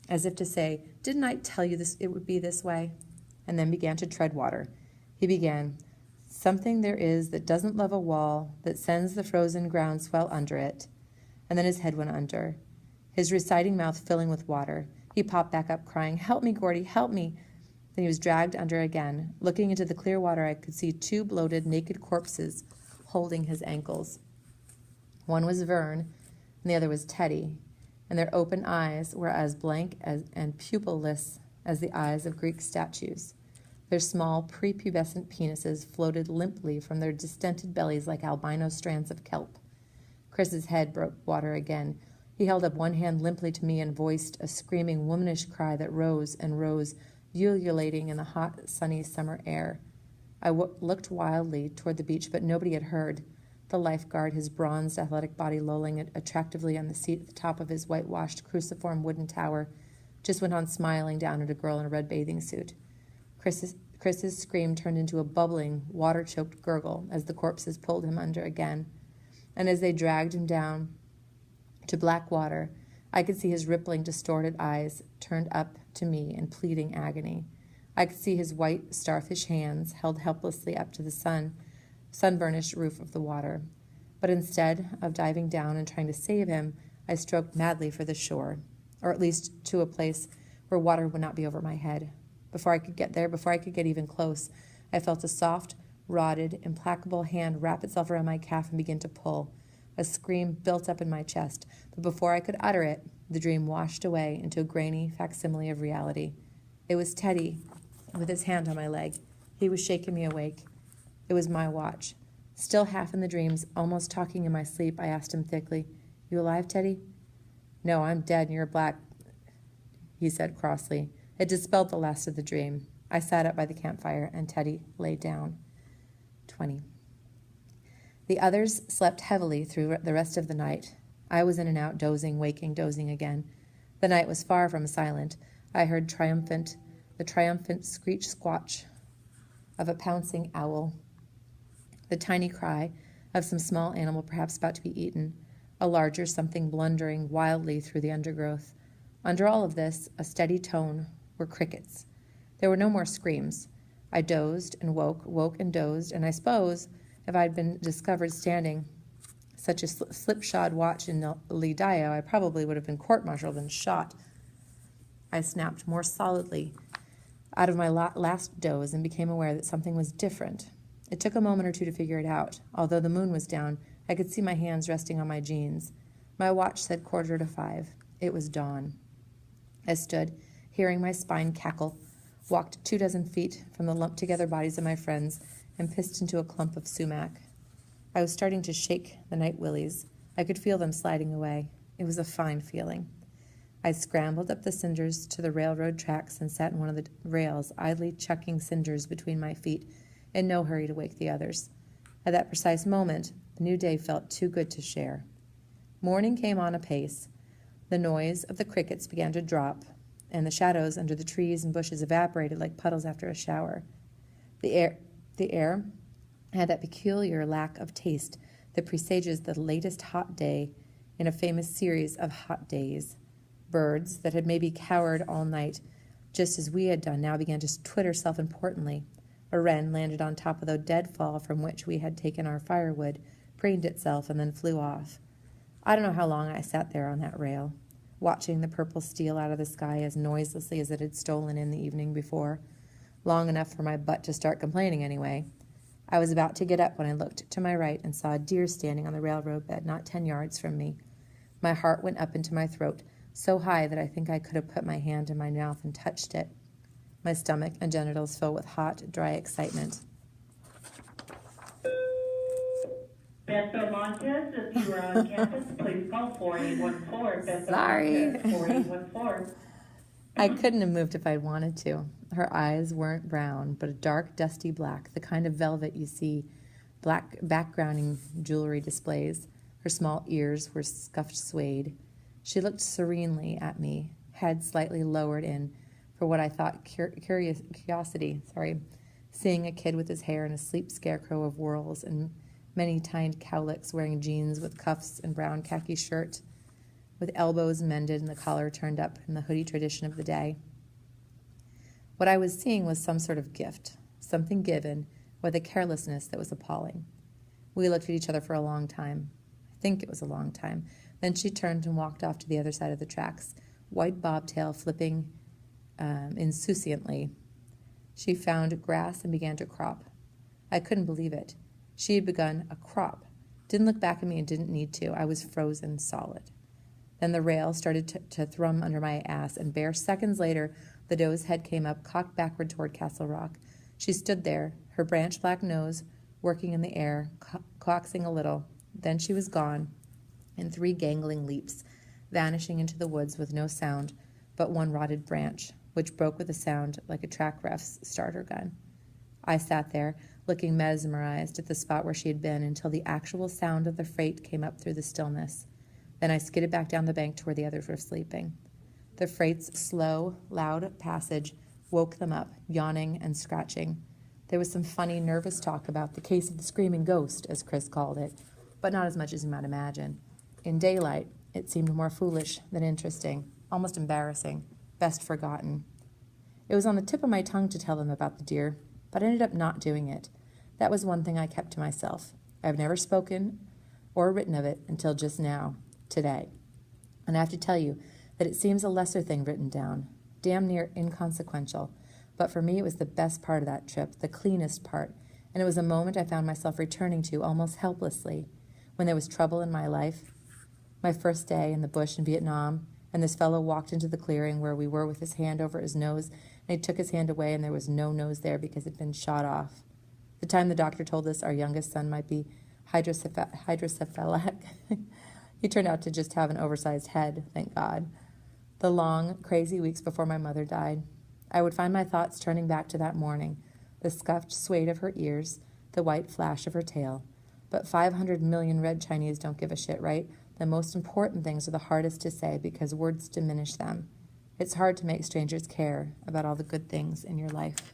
as if to say, "Didn't I tell you this it would be this way?" And then began to tread water. He began, "Something there is that doesn't love a wall, that sends the frozen ground swell under it." And then his head went under, his reciting mouth filling with water. He popped back up, crying, "Help me, Gordy, help me." Then he was dragged under again. Looking into the clear water, I could see two bloated, naked corpses holding his ankles. One was Vern, and the other was Teddy, and their open eyes were as blank and pupilless as the eyes of Greek statues. Their small, prepubescent penises floated limply from their distended bellies like albino strands of kelp. Chris's head broke water again. He held up one hand limply to me and voiced a screaming, womanish cry that rose and rose, ululating in the hot, sunny summer air. I looked wildly toward the beach, but nobody had heard. The lifeguard, his bronzed, athletic body lolling attractively on the seat at the top of his whitewashed, cruciform wooden tower, just went on smiling down at a girl in a red bathing suit. Chris's scream turned into a bubbling, water-choked gurgle as the corpses pulled him under again. And as they dragged him down to black water, I could see his rippling, distorted eyes turned up to me in pleading agony. I could see his white, starfish hands held helplessly up to the sun-burnished roof of the water. But instead of diving down and trying to save him, I stroked madly for the shore, or at least to a place where water would not be over my head. Before I could get there, before I could get even close, I felt a soft, rotted, implacable hand wrap itself around my calf and begin to pull. A scream built up in my chest, but before I could utter it, the dream washed away into a grainy facsimile of reality. It was Teddy, with his hand on my leg. He was shaking me awake. It was my watch. Still half in the dreams, almost talking in my sleep, I asked him thickly, "You alive, Teddy?" "No, I'm dead and you're black," he said crossly. It dispelled the last of the dream. I sat up by the campfire, and Teddy lay down. 20. The others slept heavily through the rest of the night. I was in and out, dozing, waking, dozing again. The night was far from silent. I heard the triumphant screech-squatch of a pouncing owl, the tiny cry of some small animal perhaps about to be eaten, a larger something blundering wildly through the undergrowth. Under all of this, a steady tone, were crickets. There were no more screams. I dozed and woke and dozed, and I suppose if I'd been discovered standing such a slipshod watch in Lidio, I probably would have been court-martialed and shot. I snapped more solidly out of my last doze and became aware that something was different. It took a moment or two to figure it out. Although the moon was down, I could see my hands resting on my jeans. My watch said 4:45. It was dawn. I stood, hearing my spine cackle, walked 24 feet from the lumped-together bodies of my friends, and pissed into a clump of sumac. I was starting to shake the night willies. I could feel them sliding away. It was a fine feeling. I scrambled up the cinders to the railroad tracks and sat in one of the rails, idly chucking cinders between my feet, in no hurry to wake the others. At that precise moment, the new day felt too good to share. Morning came on apace. The noise of the crickets began to drop, and the shadows under the trees and bushes evaporated like puddles after a shower. The air had that peculiar lack of taste that presages the latest hot day in a famous series of hot days. Birds that had maybe cowered all night, just as we had done, now began to twitter self-importantly. A wren landed on top of the deadfall from which we had taken our firewood, preened itself, and then flew off. I don't know how long I sat there on that rail, watching the purple steal out of the sky as noiselessly as it had stolen in the evening before. Long enough for my butt to start complaining anyway. I was about to get up when I looked to my right and saw a deer standing on the railroad bed not 10 yards from me. My heart went up into my throat, so high that I think I could have put my hand in my mouth and touched it. My stomach and genitals filled with hot, dry excitement. Bethel Montes, if you are on campus, please call 4814. Bethel Sorry. Montes, 4814. I couldn't have moved if I'd wanted to. Her eyes weren't brown, but a dark, dusty black, the kind of velvet you see black backgrounding jewelry displays. Her small ears were scuffed suede. She looked serenely at me, head slightly lowered in for what I thought curiosity, seeing a kid with his hair in a sleep scarecrow of whorls and many-tined cowlicks wearing jeans with cuffs and brown khaki shirt. with elbows mended and the collar turned up in the hoodie tradition of the day. What I was seeing was some sort of gift, something given with a carelessness that was appalling. We looked at each other for a long time. I think it was a long time. Then she turned and walked off to the other side of the tracks, white bobtail flipping insouciantly. She found grass and began to crop. I couldn't believe it. She had begun a crop. Didn't look back at me and didn't need to. I was frozen solid. Then the rail started to thrum under my ass, and bare seconds later, the doe's head came up, cocked backward toward Castle Rock. She stood there, her branch-black nose working in the air, coaxing a little. Then she was gone in 3 gangling leaps, vanishing into the woods with no sound but one rotted branch, which broke with a sound like a track ref's starter gun. I sat there, looking mesmerized at the spot where she had been until the actual sound of the freight came up through the stillness. Then I skidded back down the bank to where the others were sleeping. The freight's slow, loud passage woke them up, yawning and scratching. There was some funny, nervous talk about the case of the screaming ghost, as Chris called it, but not as much as you might imagine. In daylight, it seemed more foolish than interesting, almost embarrassing, best forgotten. It was on the tip of my tongue to tell them about the deer, but I ended up not doing it. That was one thing I kept to myself. I've never spoken or written of it until just now, today. And I have to tell you that it seems a lesser thing written down, damn near inconsequential, but for me it was the best part of that trip, the cleanest part, and it was a moment I found myself returning to almost helplessly when there was trouble in my life. My first day in the bush in Vietnam, and this fellow walked into the clearing where we were with his hand over his nose, and he took his hand away and there was no nose there because it had been shot off. The time the doctor told us our youngest son might be hydrocephalic, he turned out to just have an oversized head, thank God. The long, crazy weeks before my mother died, I would find my thoughts turning back to that morning, the scuffed suede of her ears, the white flash of her tail. But 500 million red Chinese don't give a shit, right? The most important things are the hardest to say because words diminish them. It's hard to make strangers care about all the good things in your life.